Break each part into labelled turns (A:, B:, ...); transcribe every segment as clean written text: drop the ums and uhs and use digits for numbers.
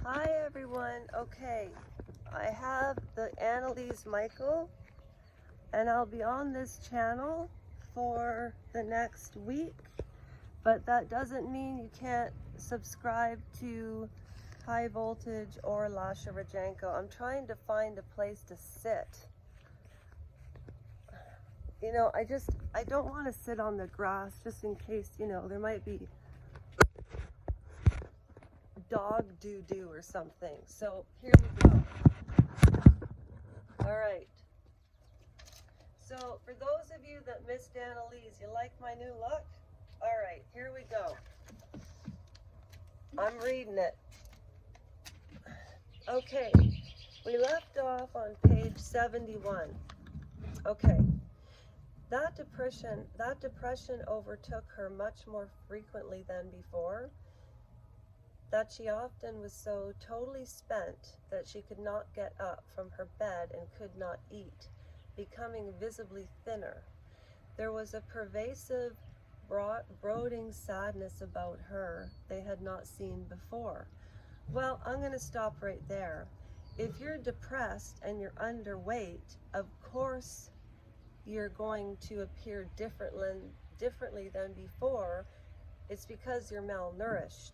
A: Hi everyone. Okay, I have the AnnaleseMicheal and I'll be on this channel for the next week, but that doesn't mean you can't subscribe to High Voltage or Lasha Rajenko. I'm trying to find a place to sit. You know, I don't want to sit on the grass just in case, you know, there might be dog doo-doo or something. So here we go. All right. So for those of you that missed Annalese, you like my new look? All right, here we go. I'm reading it. Okay, we left off on page 71. Okay. That depression overtook her much more frequently than before, that she often was so totally spent that she could not get up from her bed and could not eat, becoming visibly thinner. There was a pervasive, brooding sadness about her they had not seen before. Well, I'm going to stop right there. If you're depressed and you're underweight, of course you're going to appear differently than before. It's because you're malnourished.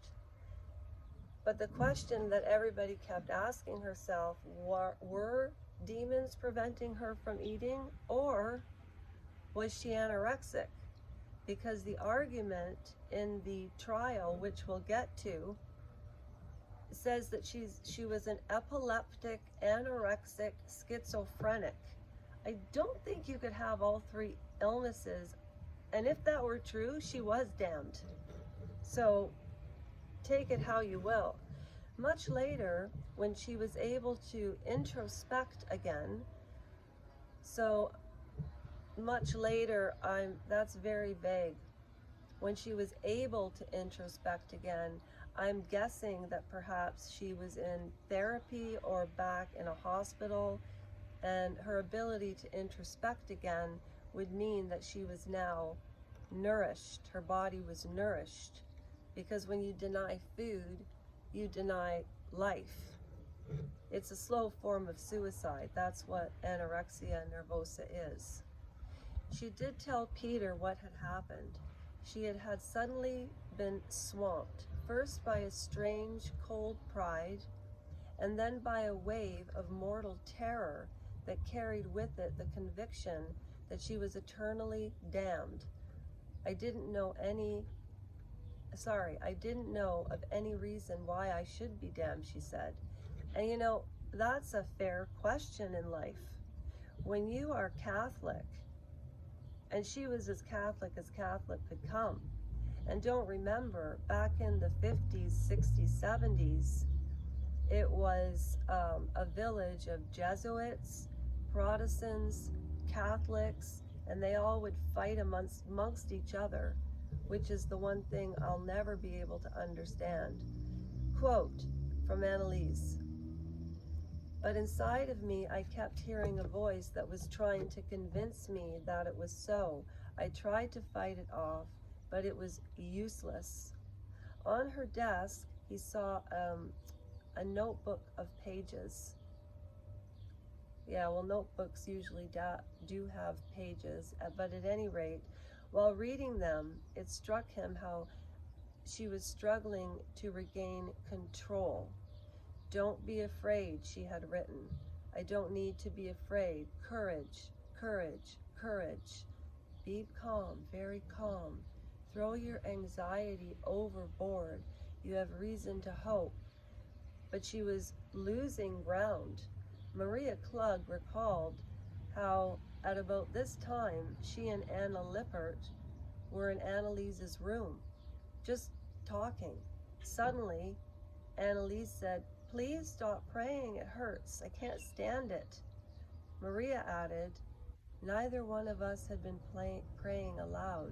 A: But the question that everybody kept asking herself, were demons preventing her from eating, or was she anorexic? Because the argument in the trial, which we'll get to, says that she was an epileptic, anorexic, schizophrenic. I don't think you could have all three illnesses, and if that were true, she was damned. So take it how you will. Much later, when she was able to introspect again, so much later, that's very vague. When she was able to introspect again, I'm guessing that perhaps she was in therapy or back in a hospital, and her ability to introspect again would mean that she was now nourished. Her body was nourished, because when you deny food, you deny life. It's a slow form of suicide. That's what anorexia nervosa is. She did tell Peter what had happened. She had suddenly been swamped, first by a strange, cold pride, and then by a wave of mortal terror that carried with it the conviction that she was eternally damned. I didn't know of any reason why I should be damned, she said. And you know, that's a fair question in life. When you are Catholic, and she was as Catholic could come. And don't remember, back in the 50s, 60s, 70s, it was a village of Jesuits, Protestants, Catholics, and they all would fight amongst each other, which is the one thing I'll never be able to understand. Quote from Annalise: "But inside of me, I kept hearing a voice that was trying to convince me that it was so. I tried to fight it off, but it was useless." On her desk, he saw a notebook of pages. Yeah, well, notebooks usually do have pages, but at any rate, while reading them, it struck him how she was struggling to regain control. "Don't be afraid," she had written. "I don't need to be afraid. Courage, courage, courage. Be calm, very calm. Throw your anxiety overboard. You have reason to hope." But she was losing ground. Maria Klug recalled how at about this time she and Anna Lippert were in Annalese's room, just talking. Suddenly, Annalese said, "Please stop praying, it hurts. I can't stand it." Maria added, "Neither one of us had been praying aloud.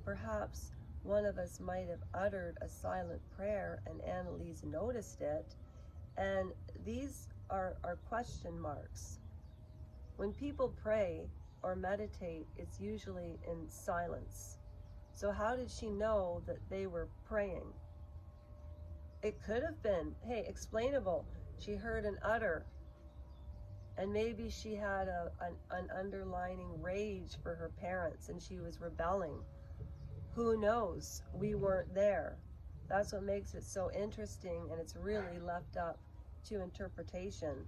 A: Perhaps one of us might have uttered a silent prayer and Annalese noticed it." And these are question marks. When people pray or meditate, it's usually in silence. So how did she know that they were praying? It could have been, hey, explainable. She heard an utter, and maybe she had an underlining rage for her parents and she was rebelling. Who knows? We weren't there. That's what makes it so interesting, and it's really left up to interpretation.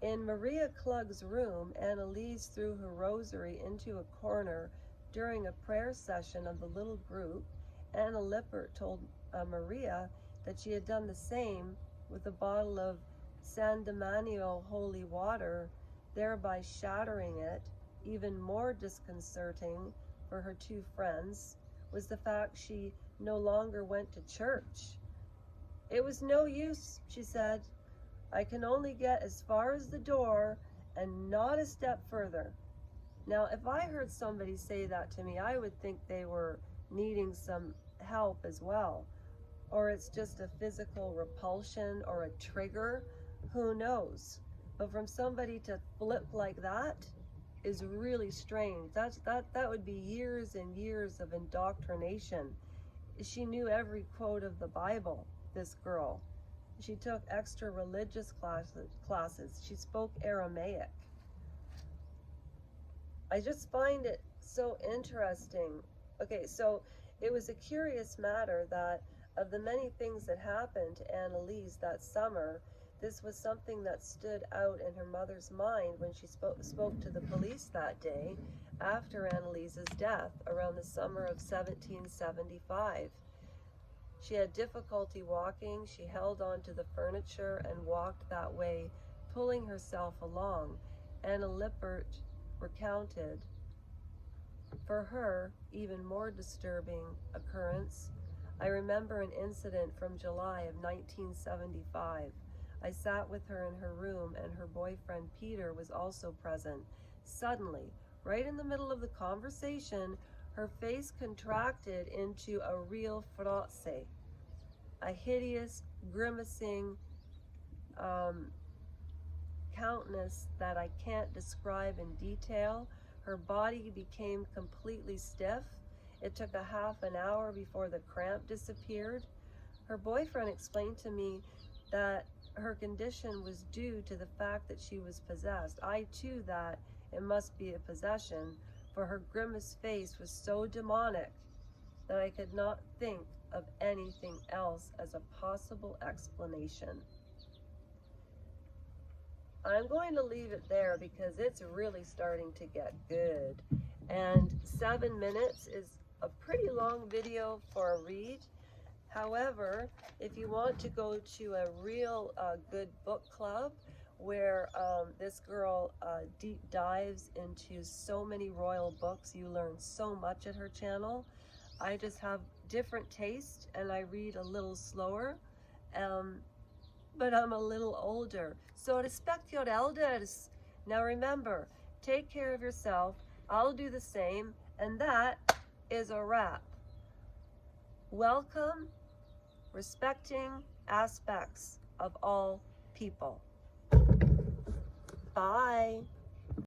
A: In Maria Klug's room, Annalise threw her rosary into a corner during a prayer session of the little group. Anna Lippert told Maria that she had done the same with a bottle of San Damiano holy water, thereby shattering it. Even more disconcerting for her two friends was the fact she no longer went to church. It was no use, she said. I can only get as far as the door and not a step further. Now, if I heard somebody say that to me, I would think they were needing some help as well. Or it's just a physical repulsion or a trigger. Who knows? But from somebody to flip like that is really strange. That would be years and years of indoctrination. She knew every quote of the Bible, this girl. She took extra religious classes. She spoke Aramaic. I just find it so interesting. Okay, so it was a curious matter that of the many things that happened to Annalise that summer, this was something that stood out in her mother's mind when she spoke to the police that day after Annalise's death around the summer of 1775. She had difficulty walking. She held on to the furniture and walked that way, pulling herself along. Anna Lippert recounted, for her, even more disturbing occurrence. I remember an incident from July of 1975. I sat with her in her room and her boyfriend Peter was also present. Suddenly, right in the middle of the conversation, her face contracted into a real frozze, a hideous, grimacing countenance that I can't describe in detail. Her body became completely stiff. It took a half an hour before the cramp disappeared. Her boyfriend explained to me that her condition was due to the fact that she was possessed. I too that it must be a possession, for her grimaced face was so demonic that I could not think of anything else as a possible explanation. I'm going to leave it there because it's really starting to get good. And 7 minutes is a pretty long video for a read. However, if you want to go to a real good book club where this girl deep dives into so many royal books, you learn so much at her channel. I just have different taste and I read a little slower, but I'm a little older. So respect your elders. Now remember, take care of yourself. I'll do the same, and that is a wrap. Welcome, respecting aspects of all people. Bye.